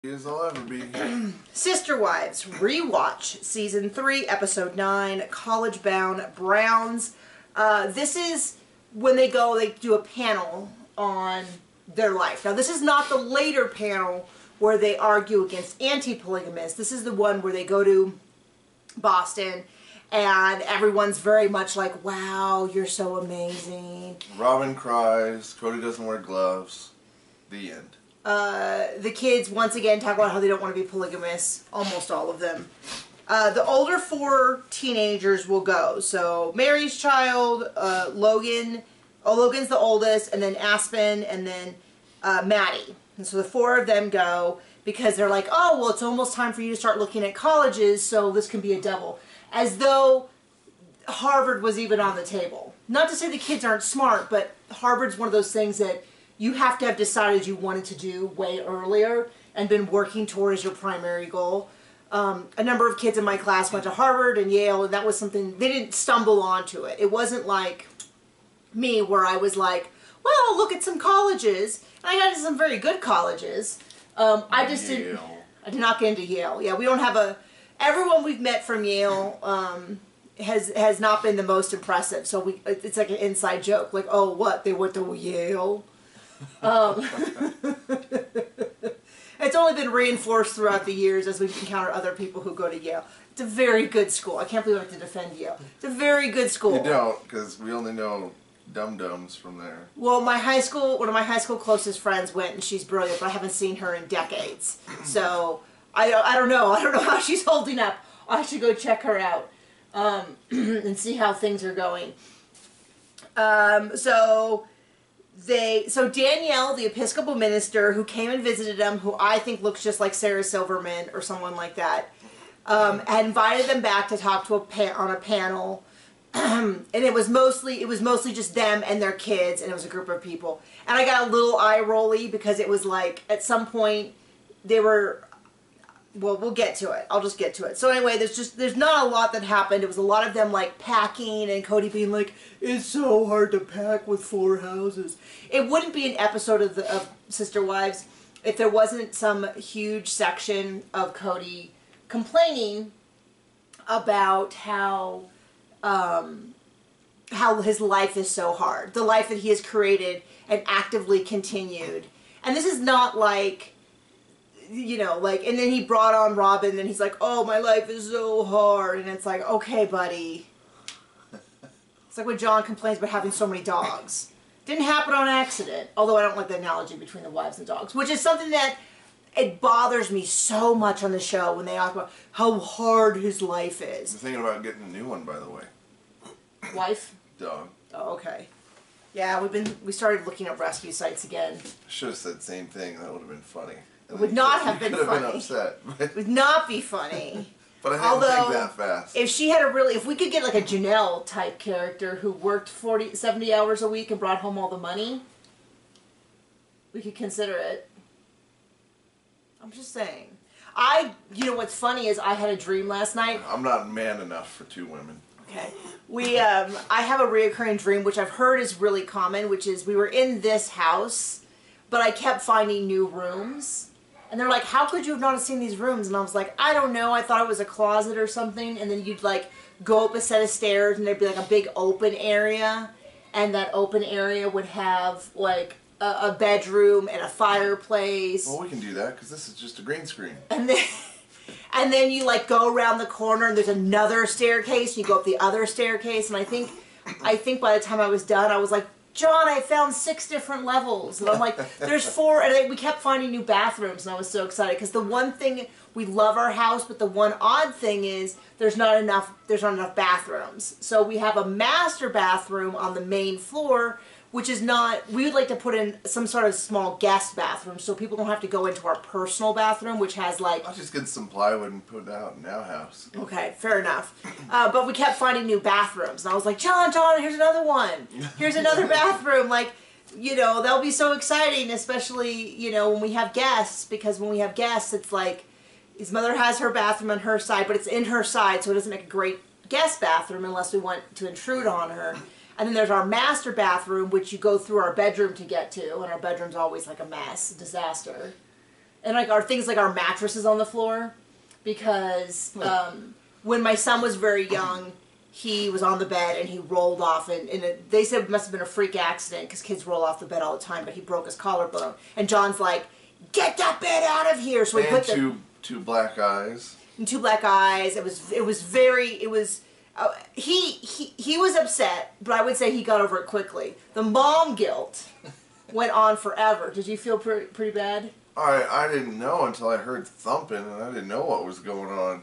As I'll ever be. Sister Wives, Rewatch, Season 3, Episode 9, College Bound Browns. This is when they do a panel on their life. Now, this is not the later panel where they argue against anti-polygamists. This is the one where they go to Boston and everyone's very much like, wow, you're so amazing. Robin cries, Cody doesn't wear gloves. The end. The kids once again talk about how they don't want to be polygamists, almost all of them. The older four teenagers will go. So Mary's child, Logan's the oldest, and then Aspen, and then Maddie. And so the four of them go because they're like, oh, well, it's almost time for you to start looking at colleges, so this can be a double. As though Harvard was even on the table. Not to say the kids aren't smart, but Harvard's one of those things that you have to have decided you wanted to do way earlier and been working towards your primary goal. A number of kids in my class went to Harvard and Yale, and that was something, they didn't stumble onto it. It wasn't like me where I was like, well, I'll look at some colleges. And I got into some very good colleges. I did not get into Yale. Yeah, we don't have everyone we've met from Yale has not been the most impressive. So it's like an inside joke. Like, oh, what? They went to Yale? It's only been reinforced throughout the years as we've encountered other people who go to Yale. It's a very good school. I can't believe I have to defend Yale. It's a very good school. You don't, because we only know dum-dums from there. Well, one of my high school closest friends went, and she's brilliant, but I haven't seen her in decades. So, I don't know. I don't know how she's holding up. I should go check her out and see how things are going. So Danielle, the Episcopal minister who came and visited them, who I think looks just like Sarah Silverman or someone like that, had invited them back to talk to on a panel, and it was mostly just them and their kids, and it was a group of people. And I got a little eye rolly because it was like at some point they were. Well, we'll get to it. I'll just get to it. So anyway, there's not a lot that happened. It was a lot of them like packing and Cody being like, it's so hard to pack with 4 houses. It wouldn't be an episode of Sister Wives if there wasn't some huge section of Cody complaining about how his life is so hard. The life that he has created and actively continued. And this is not like, you know, like, and then he brought on Robin, and he's like, oh, my life is so hard, and it's like, okay, buddy. It's like when John complains about having so many dogs. Didn't happen on accident, although I don't like the analogy between the wives and dogs, which is something that it bothers me so much on the show when they talk about how hard his life is. I'm thinking about getting a new one, by the way. Wife? Dog. Oh, okay. Yeah, we started looking at rescue sites again. I should have said same thing. That would have been funny. It would not have been funny. Could have been upset. It would not be funny. But I didn't think that fast. If she had if we could get like a Janelle type character who worked 70 hours a week and brought home all the money, we could consider it. I'm just saying. You know what's funny is I had a dream last night. I'm not man enough for 2 women. Okay. I have a reoccurring dream, which I've heard is really common, which is we were in this house, but I kept finding new rooms. And they're like, how could you have not seen these rooms? And I was like, I don't know. I thought it was a closet or something. And then you'd like go up a set of stairs and there'd be like a big open area. And that open area would have like a bedroom and a fireplace. Well, we can do that because this is just a green screen. And then you like go around the corner and there's another staircase. And you go up the other staircase. And I think by the time I was done, I was like, John, I found 6 different levels. And I'm like, there's 4. And we kept finding new bathrooms. And I was so excited. Because the one thing, we love our house, but the one odd thing is there's not enough bathrooms. So we have a master bathroom on the main floor, which is not, we would like to put in some sort of small guest bathroom so people don't have to go into our personal bathroom, which has like... I'll just get some plywood and put it out in our house. Okay, fair enough. But we kept finding new bathrooms. And I was like, John, here's another one. Here's another bathroom. Like, you know, that'll be so exciting, especially, you know, when we have guests. Because when we have guests, it's like, his mother has her bathroom on her side, but it's in her side, so it doesn't make a great guest bathroom unless we want to intrude on her. And then there's our master bathroom, which you go through our bedroom to get to, and our bedroom's always like a mess, a disaster. And like our things like our mattresses on the floor, because when my son was very young, he was on the bed and he rolled off, and they said it must have been a freak accident because kids roll off the bed all the time, but he broke his collarbone. And John's like, "Get that bed out of here!" So we put two black eyes. And 2 black eyes. It was he was upset, but I would say he got over it quickly. The mom guilt went on forever. Did you feel pretty bad? I didn't know until I heard thumping, and I didn't know what was going on.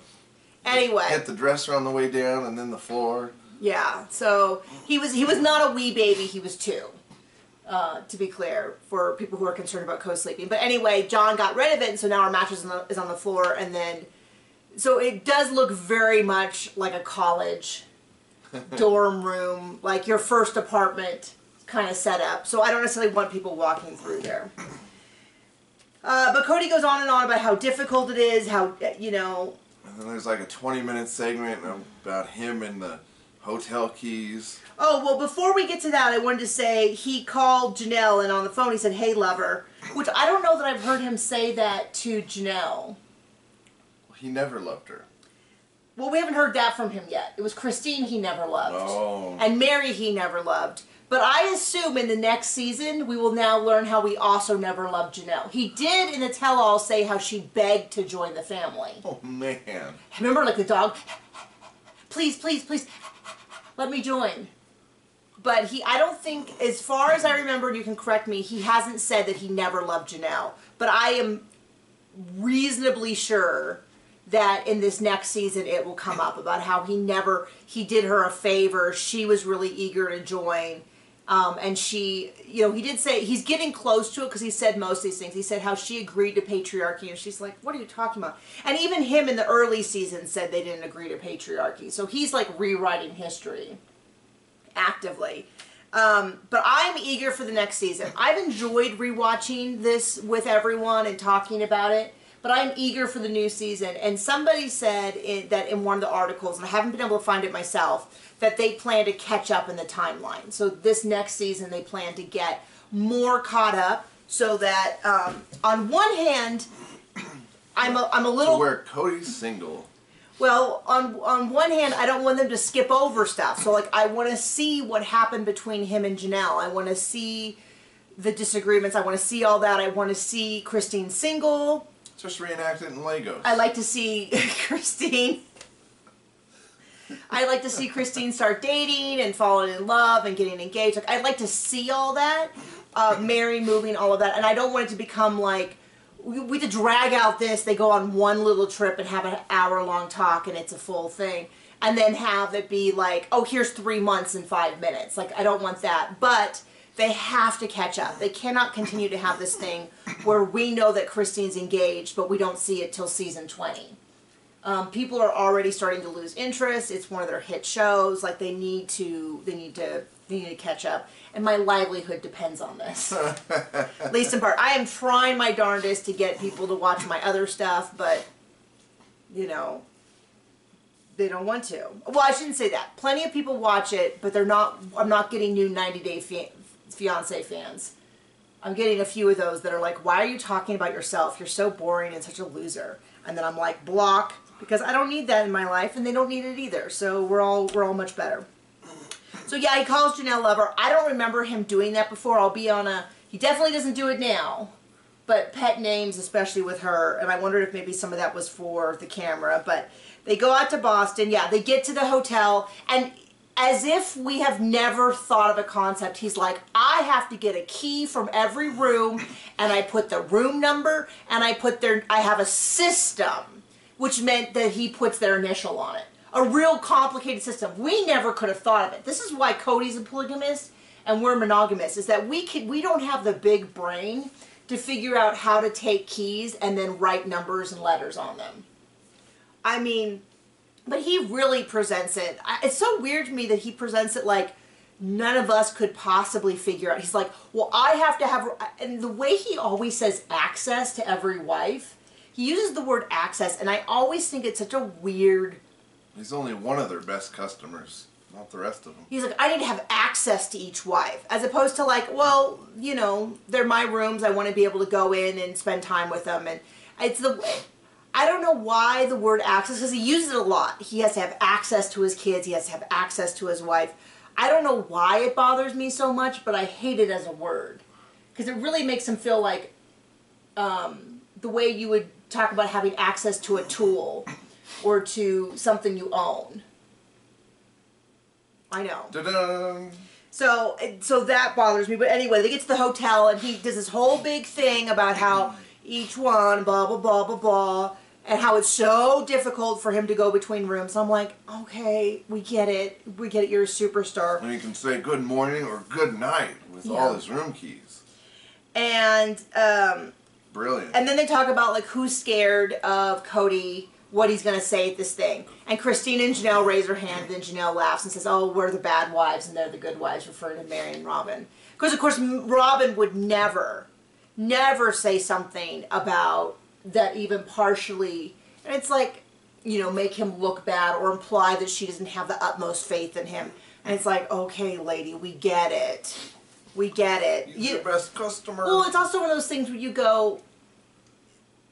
Anyway, hit the dresser on the way down, and then the floor. Yeah, so he was not a wee baby. He was 2. To be clear, for people who are concerned about co-sleeping. But anyway, John got rid of it, and so now our mattress is on the floor, and then, so it does look very much like a college dorm room, like your first apartment kind of setup. So I don't necessarily want people walking through there. But Cody goes on and on about how difficult it is, how, you know. And then there's like a 20-minute segment about him and the hotel keys. Oh, well, before we get to that, I wanted to say he called Janelle, and on the phone he said, "Hey, lover," which I don't know that I've heard him say that to Janelle. He never loved her. Well, we haven't heard that from him yet. It was Christine he never loved. Oh. And Mary he never loved. But I assume in the next season, we will now learn how we also never loved Janelle. He did in the tell-all say how she begged to join the family. Oh, man. Remember, like the dog? Please, please, please, let me join. But I don't think, as far as I remember, and you can correct me, he hasn't said that he never loved Janelle. But I am reasonably sure that in this next season it will come up about how he did her a favor. She was really eager to join. And she, you know, he did say, he's getting close to it because he said most of these things. He said how she agreed to patriarchy, and she's like, what are you talking about? And even him in the early season said they didn't agree to patriarchy. So he's like rewriting history actively. But I'm eager for the next season. I've enjoyed rewatching this with everyone and talking about it, but I'm eager for the new season. And somebody said that in one of the articles, and I haven't been able to find it myself, that they plan to catch up in the timeline. So this next season they plan to get more caught up, so that on one hand, I'm a little... So where Cody's single. Well, on one hand, I don't want them to skip over stuff. So, like, I want to see what happened between him and Janelle. I want to see the disagreements. I want to see all that. I want to see Christine single. Just reenact it in Legos. I like to see Christine... I'd like to see Christine start dating and falling in love and getting engaged. Like, I'd like to see all that. Mary moving, all of that. And I don't want it to become like... We have to drag out this, they go on one little trip and have an hour-long talk and it's a full thing. And then have it be like, oh, here's 3 months and 5 minutes. Like, I don't want that. But they have to catch up. They cannot continue to have this thing where we know that Christine's engaged, but we don't see it till season 20. People are already starting to lose interest. It's one of their hit shows. Like, they need to catch up. And my livelihood depends on this. At least in part. I am trying my darndest to get people to watch my other stuff, but, you know, they don't want to. Well, I shouldn't say that. Plenty of people watch it, but I'm not getting new 90 Day Fiancé fans. I'm getting a few of those that are like, why are you talking about yourself? You're so boring and such a loser. And then I'm like, block, because I don't need that in my life, and they don't need it either. So we're all much better. So yeah, he calls Janelle lover. I don't remember him doing that before. He definitely doesn't do it now, but pet names, especially with her, and I wondered if maybe some of that was for the camera. But they go out to Boston. Yeah, they get to the hotel, and as if we have never thought of a concept, he's like, I have to get a key from every room, and I put the room number, and I have a system, which meant that he puts their initial on it. A real complicated system. We never could have thought of it. This is why Cody's a polygamist and we're monogamous, is that we don't have the big brain to figure out how to take keys and then write numbers and letters on them. I mean, but he really presents it. It's so weird to me that he presents it like none of us could possibly figure out. He's like, well, I have to have, and the way he always says access to every wife, he uses the word access, and I always think it's such a weird... He's only one of their best customers. Not the rest of them. He's like, I need to have access to each wife. As opposed to like, well, you know, they're my rooms. I want to be able to go in and spend time with them. And it's the... I don't know why the word access, because he uses it a lot. He has to have access to his kids. He has to have access to his wife. I don't know why it bothers me so much, but I hate it as a word. Because it really makes him feel like the way you would talk about having access to a tool or to something you own. I know. Da-da! So that bothers me. But anyway, they get to the hotel and he does this whole big thing about how each one, blah, blah, blah, blah, blah, and how it's so difficult for him to go between rooms. I'm like, okay, we get it. We get it. You're a superstar. And he can say good morning or good night with all his room keys. And, brilliant. And then they talk about, like, who's scared of Cody, what he's going to say at this thing. And Christine and Janelle raise their hand, and then Janelle laughs and says, oh, we're the bad wives, and they're the good wives, referring to Mary and Robin. Because, of course, Robin would never say something about that even partially, and it's like, you know, make him look bad or imply that she doesn't have the utmost faith in him. And it's like, okay, lady, we get it. We get it. You're the best customer. Well, it's also one of those things where you go,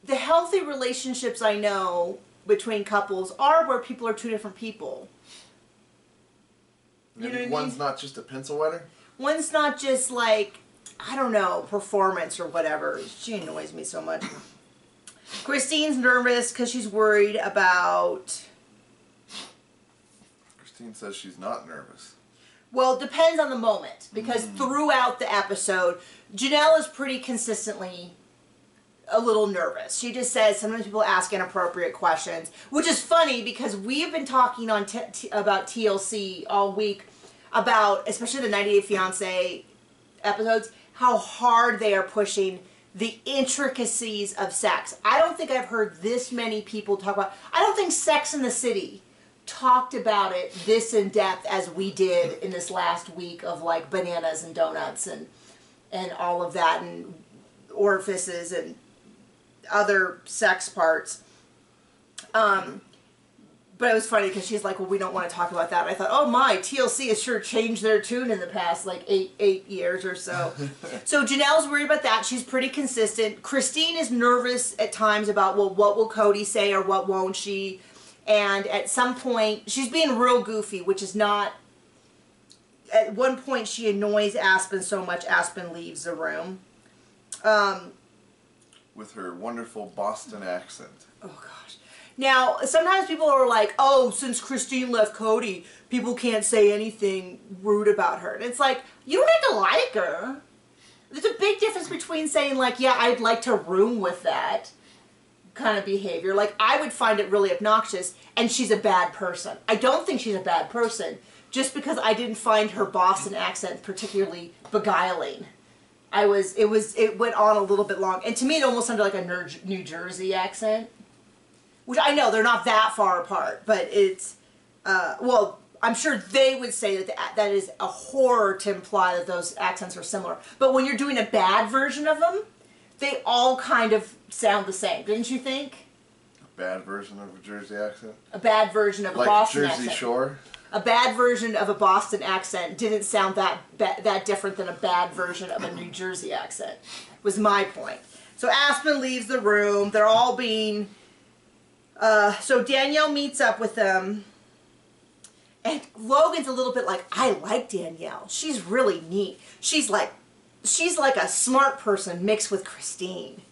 the healthy relationships I know between couples are where people are two different people. You know what one's not just a pencil wetter? One's not just like, I don't know, performance or whatever. She annoys me so much. Christine's nervous because she's worried about... Christine says she's not nervous. Well, it depends on the moment. Because throughout the episode, Janelle is pretty consistently a little nervous. She just says sometimes people ask inappropriate questions. Which is funny because we've been talking on about TLC all week about, especially the 90 Day Fiancé episodes, how hard they are pushing the intricacies of sex. I don't think I've heard this many people talk about... I don't think Sex and the City talked about it this in depth as we did in this last week of like bananas and donuts and all of that and orifices and other sex parts. But it was funny because she's like, well, we don't want to talk about that. And I thought, oh my, TLC has sure changed their tune in the past like eight years or so. So Janelle's worried about that. She's pretty consistent. Christine is nervous at times about, well, what will Cody say or what won't she? And at some point, she's being real goofy, which is not... At one point, she annoys Aspen so much, Aspen leaves the room. With her wonderful Boston accent. Oh, gosh. Now, sometimes people are like, oh, since Christine left Cody, people can't say anything rude about her. And it's like, you don't have to like her. There's a big difference between saying, like, yeah, I'd like to room with that kind of behavior. Like, I would find it really obnoxious, and she's a bad person. I don't think she's a bad person, just because I didn't find her Boston accent particularly beguiling. It went on a little bit long. And to me, it almost sounded like a New Jersey accent. Which I know, they're not that far apart, but it's, well, I'm sure they would say that is a horror to imply that those accents are similar. But when you're doing a bad version of them, they all kind of sound the same, didn't you think? A bad version of a Jersey accent? A bad version of a like Boston Jersey accent. Shore? A bad version of a Boston accent didn't sound that different than a bad version of a New Jersey accent, was my point. So Aspen leaves the room. They're all being... so Danielle meets up with them, and Logan's a little bit like, I like Danielle. She's really neat. She's like a smart person mixed with Christine.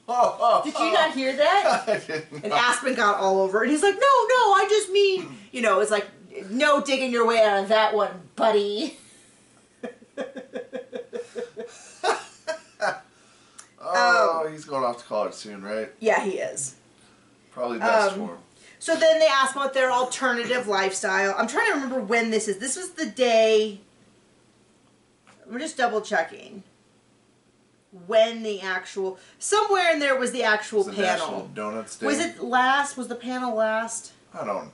Did you not hear that? I didn't. And Aspen got all over it. And he's like, no, I just mean, you know, it's like, no digging your way out of that one, buddy. He's going off to college soon, right? Yeah, he is. Probably best for him. So then they ask about their alternative lifestyle. I'm trying to remember when this is. This was the day... I'm just double checking. When the actual... Somewhere in there was the actual It's the panel. National Donuts Day. Was it last? Was the panel last? I don't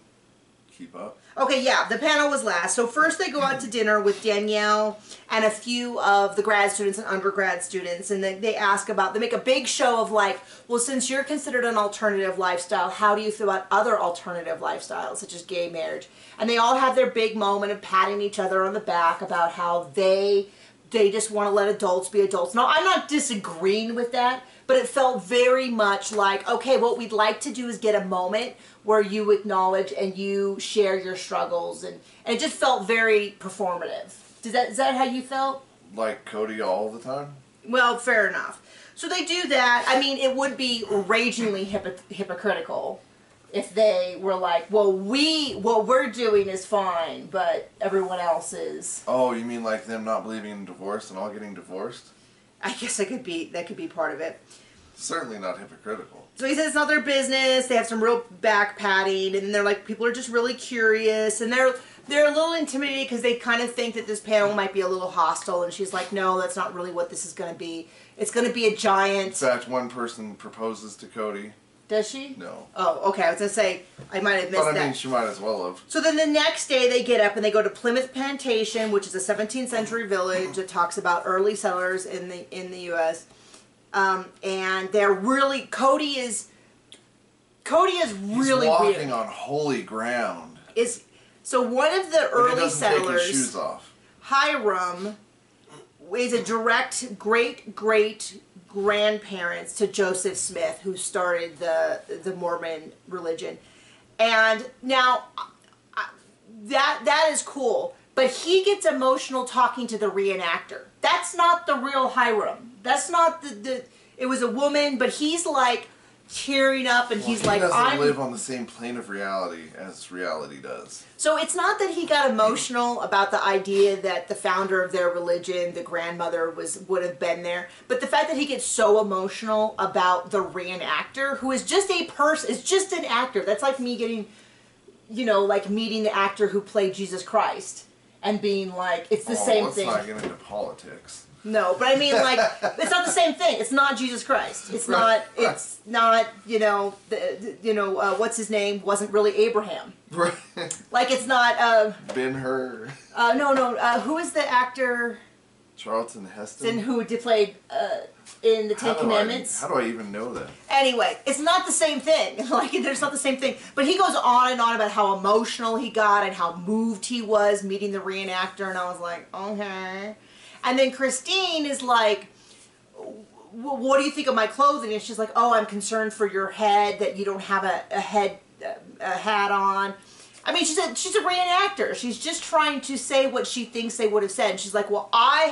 keep up. Okay, yeah, the panel was last. So first they go out to dinner with Danielle and a few of the grad students and undergrad students, and they ask about, they make a big show of like, well, since you're considered an alternative lifestyle, how do you feel about other alternative lifestyles, such as gay marriage? And they all have their big moment of patting each other on the back about how they just want to let adults be adults. Now, I'm not disagreeing with that, but it felt very much like, okay, what we'd like to do is get a moment where you acknowledge and you share your struggles, and it just felt very performative. Is that how you felt? Like Cody all the time? Well, fair enough. So they do that. I mean, it would be ragingly hypocritical if they were like, well, what we're doing is fine, but everyone else is. Oh, you mean like them not believing in divorce and all getting divorced? I guess that could be part of it. Certainly not hypocritical. So he says it's not their business. They have some real back patting, and they're like, people are just really curious, and they're a little intimidated because they kind of think that this panel might be a little hostile. And she's like, no, that's not really what this is going to be. It's going to be a giant. In fact, one person proposes to Cody. Does she? No. Oh, okay. I was going to say, I might have missed that. But I mean, she might as well have. So then the next day they get up and they go to Plymouth Plantation, which is a 17th century village that talks about early settlers in the U.S. And they're really, Cody is really walking weird. on holy ground. So one of the early settlers, take his shoes off. Hiram, is a direct great grandparents to Joseph Smith, who started the Mormon religion. And now that is cool, but he gets emotional talking to the reenactor. That's not the real Hiram. That's not it was a woman, but he's like tearing up, and he's like, he doesn't live on the same plane of reality as reality does. So it's not that he got emotional about the idea that the founder of their religion, the grandmother, would have been there, but the fact that he gets so emotional about the reenactor, who is just a person, is just an actor. That's like me getting, like meeting the actor who played Jesus Christ and being like, it's the same thing. Let's not get into politics. No, but I mean, like, it's not the same thing. It's not Jesus Christ. It's not. It's not. What's his name? Wasn't really Abraham. Right. Like, it's not. Ben-Hur. No. Who is the actor? Charlton Heston. Who played in the Ten Commandments? How do I even know that? Anyway, it's not the same thing. Like, there's not the same thing. But he goes on and on about how emotional he got and how moved he was meeting the reenactor, and I was like, okay. And then Christine is like, what do you think of my clothing? And she's like, oh, I'm concerned for your head, that you don't have a hat on. I mean, she's a reenactor. She's just trying to say what she thinks they would have said. And she's like, well, I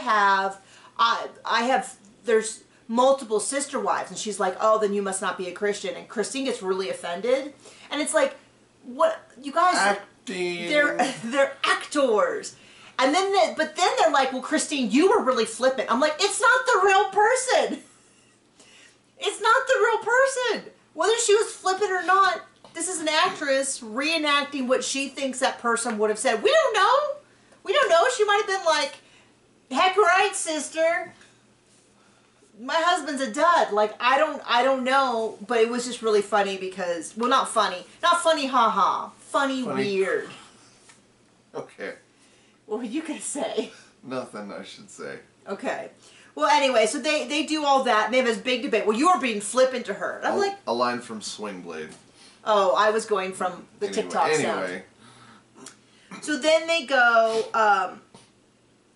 have, there's multiple sister wives. And she's like, oh, then you must not be a Christian. And Christine gets really offended. And it's like, what, you guys, acting. They're actors. And then, but then they're like, well, Christine, you were really flippant. I'm like, it's not the real person. It's not the real person. Whether she was flippant or not, this is an actress reenacting what she thinks that person would have said. We don't know. We don't know. She might have been like, heck right, sister. My husband's a dud. Like, I don't know. But it was just really funny because, well, not funny. Not funny, haha. Funny, weird. Okay. What were you going to say? Nothing, I should say. Okay. Well, anyway, so they do all that, and they have this big debate. Well, you are being flippant to her. And I'm like... A line from Swing Blade. Oh, I was going from the TikTok sound. Anyway. So then they go...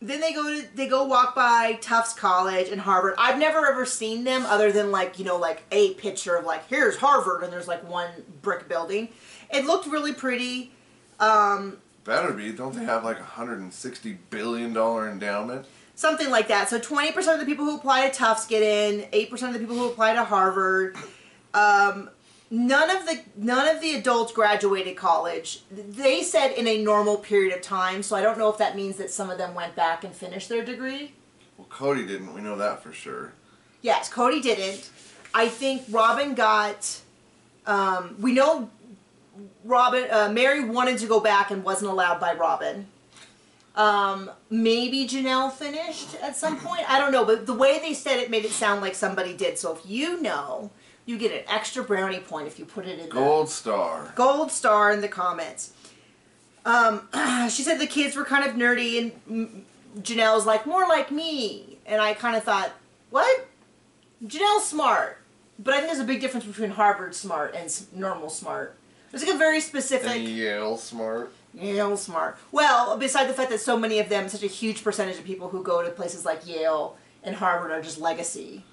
they go walk by Tufts College and Harvard. I've never ever seen them other than like a picture of like, here's Harvard, and there's like one brick building. It looked really pretty. Better be. Don't they have like $160 billion endowment? Something like that. So 20% of the people who apply to Tufts get in. 8% of the people who apply to Harvard. None of the adults graduated college. They said in a normal period of time. So I don't know if that means that some of them went back and finished their degree. Well, Cody didn't. We know that for sure. Yes, Cody didn't. I think Robin got. We know. Mary wanted to go back and wasn't allowed by Robin. Maybe Janelle finished at some point. I don't know, but the way they said it made it sound like somebody did. So if you know, you get an extra brownie point if you put it in Gold star. Gold star in the comments. She said the kids were kind of nerdy, and Janelle's like, more like me. And I kind of thought, what? Janelle's smart. But I think there's a big difference between Harvard smart and normal smart. There's like a very specific... And Yale smart. Yale smart. Well, besides the fact that so many of them, such a huge percentage of people who go to places like Yale and Harvard are just legacy.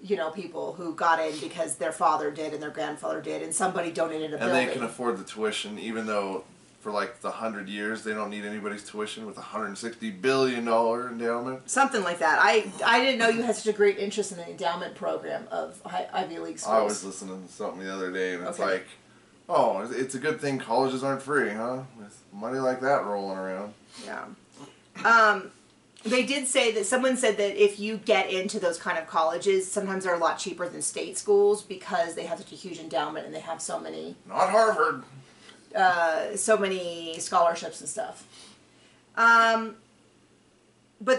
You know, people who got in because their father did and their grandfather did, and somebody donated a building. And they can afford the tuition, even though for like the 100 years they don't need anybody's tuition with a $160 billion endowment. Something like that. I didn't know you had such a great interest in the endowment program of Ivy League schools. I was listening to something the other day, and it's like, oh, it's a good thing colleges aren't free, huh? With money like that rolling around. Yeah. They did say that someone said that if you get into those kind of colleges, sometimes they're a lot cheaper than state schools because they have such a huge endowment and they have so many. Not Harvard. So many scholarships and stuff. But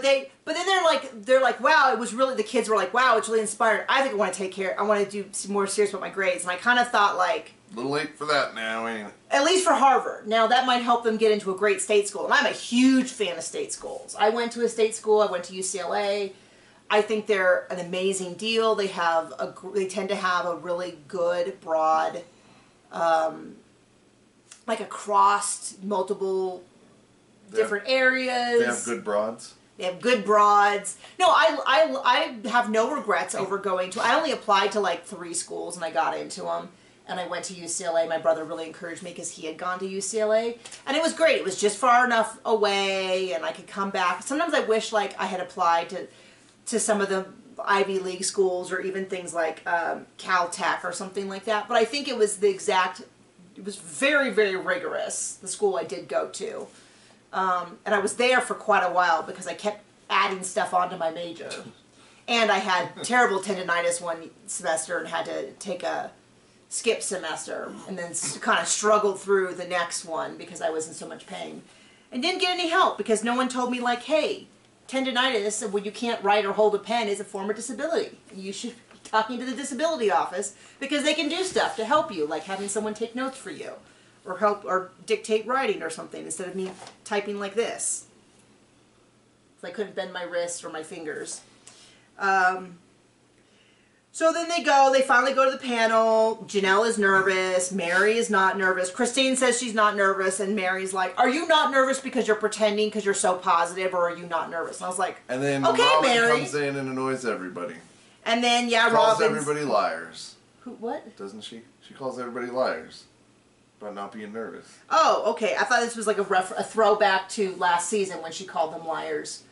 then they're like, wow, it was really, the kids were like, wow, it's really inspiring. I think I want to do more serious about my grades. And I kind of thought like, a little late for that now, ain't it? At least for Harvard. Now that might help them get into a great state school. And I'm a huge fan of state schools. I went to a state school. I went to UCLA. I think they're an amazing deal. They tend to have a really good, broad, like across multiple different areas. They have good broads. They have good broads. No, I have no regrets over going to. I only applied to like 3 schools and I got into them. And I went to UCLA. My brother really encouraged me because he had gone to UCLA. And it was great. It was just far enough away and I could come back. Sometimes I wish like I had applied to some of the Ivy League schools or even things like Caltech or something like that. But I think it was it was very, very rigorous, the school I did go to. And I was there for quite a while because I kept adding stuff onto my major. And I had terrible tendonitis one semester and had to take a skip semester and then kind of struggled through the next one because I was in so much pain. And didn't get any help because no one told me like, hey, tendonitis when you can't write or hold a pen is a form of disability. You should be talking to the disability office because they can do stuff to help you, like having someone take notes for you or help or dictate writing or something instead of me typing like this. So I couldn't bend my wrist or my fingers. So then they finally go to the panel. Janelle is nervous. Mary is not nervous. Christine says she's not nervous. And Mary's like, are you not nervous because you're pretending because you're so positive, or are you not nervous? And I was like, and then okay, Robin Mary comes in and annoys everybody. And then, yeah, calls Robin's... everybody liars. Who, what? Doesn't she? She calls everybody liars about not being nervous. Oh, okay. I thought this was like a throwback to last season when she called them liars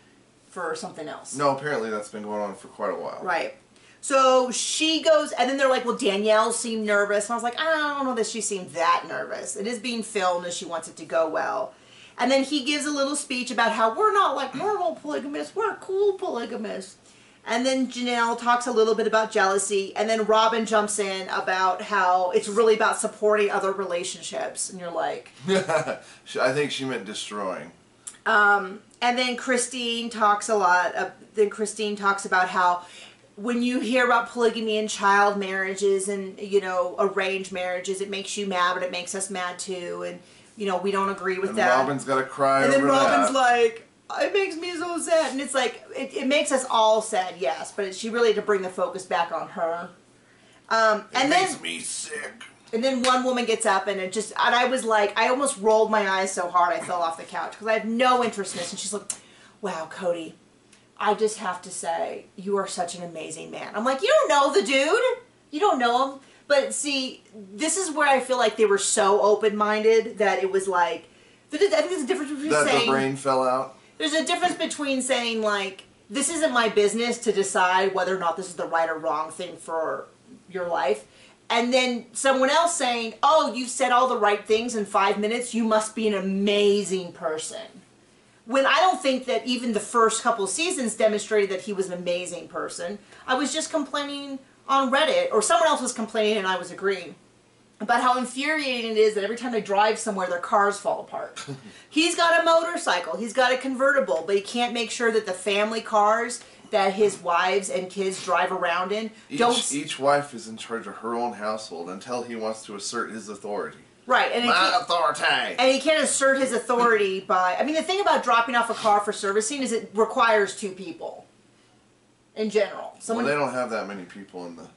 for something else. No, apparently that's been going on for quite a while. Right. So she goes, and then they're like, well, Danielle seemed nervous. And I was like, I don't know that she seemed that nervous. It is being filmed and she wants it to go well. And then he gives a little speech about how we're not like normal polygamists, we're cool polygamists. And then Janelle talks a little bit about jealousy. And then Robin jumps in about how it's really about supporting other relationships. And you're like... I think she meant destroying. And then Christine talks a lot. Christine talks about how... when you hear about polygamy and child marriages and, you know, arranged marriages, it makes you mad, but it makes us mad too. And, you know, we don't agree with that. And Robin's got to cry over that. And then Robin's like, it makes me so sad. And it's like, it makes us all sad, yes. But she really had to bring the focus back on her. It makes me sick. And then one woman gets up and I was like, I almost rolled my eyes so hard I fell off the couch because I have no interest in this. And she's like, wow, Cody, I just have to say, you are such an amazing man. I'm like, you don't know the dude. You don't know him. But see, this is where I feel like they were so open-minded that it was like, I think there's a difference between saying... that the brain fell out? There's a difference between saying, like, this isn't my business to decide whether or not this is the right or wrong thing for your life. And then someone else saying, oh, you've said all the right things in 5 minutes. You must be an amazing person. When I don't think that even the first couple seasons demonstrated that he was an amazing person. I was just complaining on Reddit, or someone else was complaining and I was agreeing, about how infuriating it is that every time they drive somewhere, their cars fall apart. He's got a motorcycle, he's got a convertible, but he can't make sure that the family cars that his wives and kids drive around in Each wife is in charge of her own household until he wants to assert his authority. Right, and my authority. And he can't assert his authority by... I mean, the thing about dropping off a car for servicing is it requires 2 people. In general. Well, they don't have that many people in the...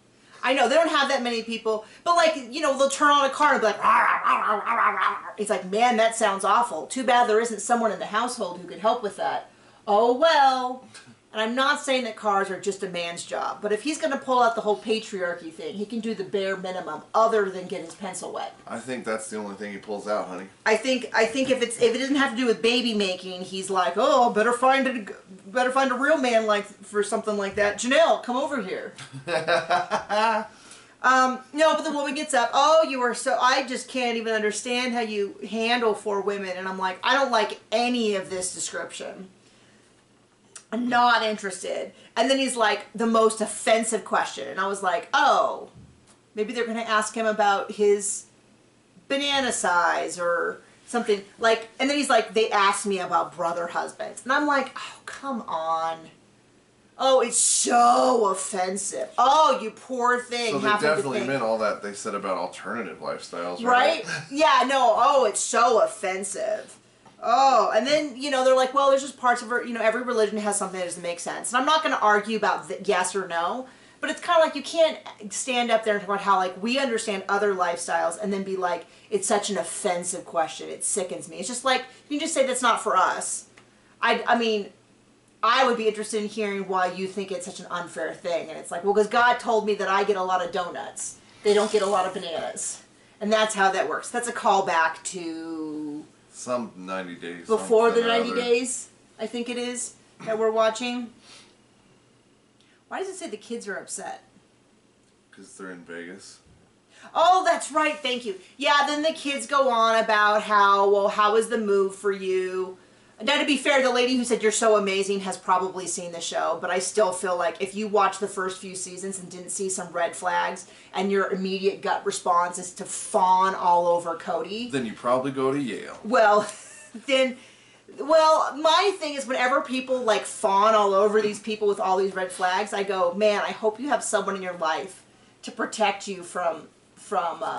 I know, they don't have that many people. But, like, you know, they'll turn on a car and be like... Rah, rah, rah, rah, rah. It's like, man, that sounds awful. Too bad there isn't someone in the household who could help with that. Oh, well... And I'm not saying that cars are just a man's job, but if he's going to pull out the whole patriarchy thing, he can do the bare minimum other than get his pencil wet. I think that's the only thing he pulls out, honey. I think if it doesn't have to do with baby making, he's like, oh, better find a real man like for something like that. Janelle, come over here. No, but the woman gets up. Oh, you are so... I just can't even understand how you handle 4 women. And I'm like, I don't like any of this description. I'm not interested. And then he's like, the most offensive question. And I was like, oh, maybe they're going to ask him about his banana size or something. Like, and then he's like, they asked me about brother husbands. And I'm like, oh, come on. Oh, it's so offensive. Oh, you poor thing. So they definitely meant all that they said about alternative lifestyles, right? Yeah, no, oh, it's so offensive. Oh, and then, you know, they're like, well, there's just parts of her, you know, every religion has something that doesn't make sense. And I'm not going to argue about yes or no, but it's kind of like you can't stand up there and talk about how, like, we understand other lifestyles and then be like, it's such an offensive question. It sickens me. It's just like, you can just say that's not for us. I mean, I would be interested in hearing why you think it's such an unfair thing. And it's like, well, because God told me that I get a lot of donuts. They don't get a lot of bananas. And that's how that works. That's a callback to... Some 90 days. Before the 90 days, I think it is, that we're watching. Why does it say the kids are upset? Because they're in Vegas. Oh, that's right, thank you. Yeah, then the kids go on about how, well, how was the move for you? Now, to be fair, the lady who said you're so amazing has probably seen the show, but I still feel like if you watch the first few seasons and didn't see some red flags, and your immediate gut response is to fawn all over Cody... Then you probably go to Yale. Well, then... Well, my thing is whenever people, like, fawn all over these people with all these red flags, I go, man, I hope you have someone in your life to protect you from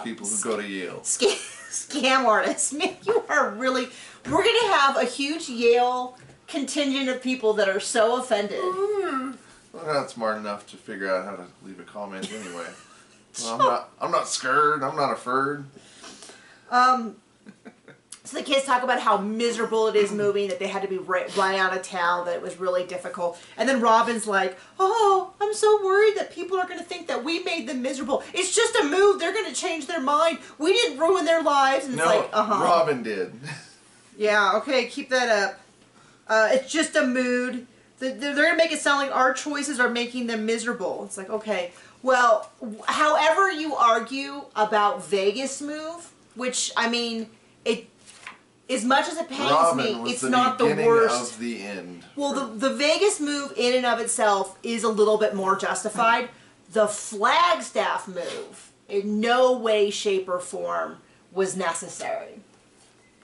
people who go to Yale. Scam artists. Man, you are really... We're going to have a huge Yale contingent of people that are so offended. Well, I'm not smart enough to figure out how to leave a comment anyway. Well, I'm not scared. I'm not afraid. So the kids talk about how miserable it is moving, that they had to be right out of town, that it was really difficult. And then Robin's like, oh, I'm so worried that people are going to think that we made them miserable. It's just a move. They're going to change their mind. We didn't ruin their lives. And it's like, Robin did. Yeah, okay, keep that up. It's just a mood. They're going to make it sound like our choices are making them miserable. It's like, okay. Well, however you argue about Vegas move, which, I mean, it... As much as it pains me, it's not the worst. Of the end. Well, the Vegas move in and of itself is a little bit more justified. The Flagstaff move, in no way, shape, or form, was necessary.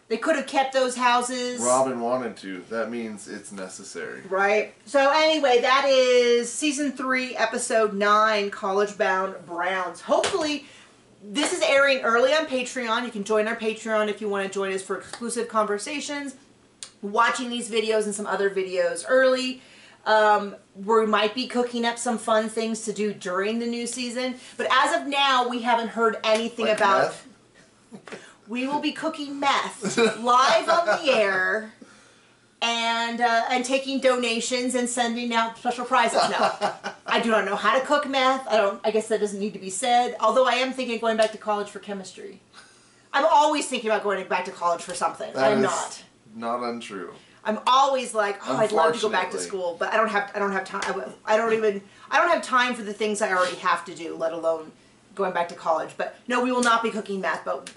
They could have kept those houses. Robin wanted to. That means it's necessary. Right. So anyway, that is Season 3, Episode 9, College Bound Browns. Hopefully... This is airing early on Patreon. You can join our Patreon if you want to join us for exclusive conversations, watching these videos and some other videos early. We might be cooking up some fun things to do during the new season. But as of now, we haven't heard anything about... Meth? We will be cooking meth live on the air and taking donations and sending out special prizes. No, I do not know how to cook meth. I guess that doesn't need to be said. Although I am thinking of going back to college for chemistry. I'm always thinking about going back to college for something. I'm not. Not untrue. I'm always like, oh, I'd love to go back to school, but I don't have time. I don't have time for the things I already have to do, let alone going back to college. But no, we will not be cooking meth. But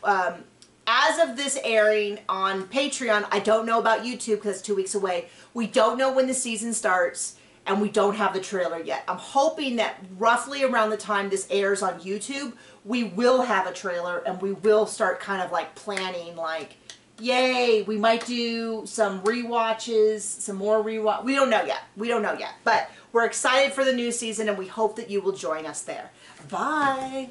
as of this airing on Patreon, I don't know about YouTube because it's 2 weeks away. We don't know when the season starts, and we don't have the trailer yet. I'm hoping that roughly around the time this airs on YouTube, we will have a trailer, and we will start kind of like planning, like, yay, we might do some rewatches, some more rewatch. We don't know yet. We don't know yet. But we're excited for the new season, and we hope that you will join us there. Bye.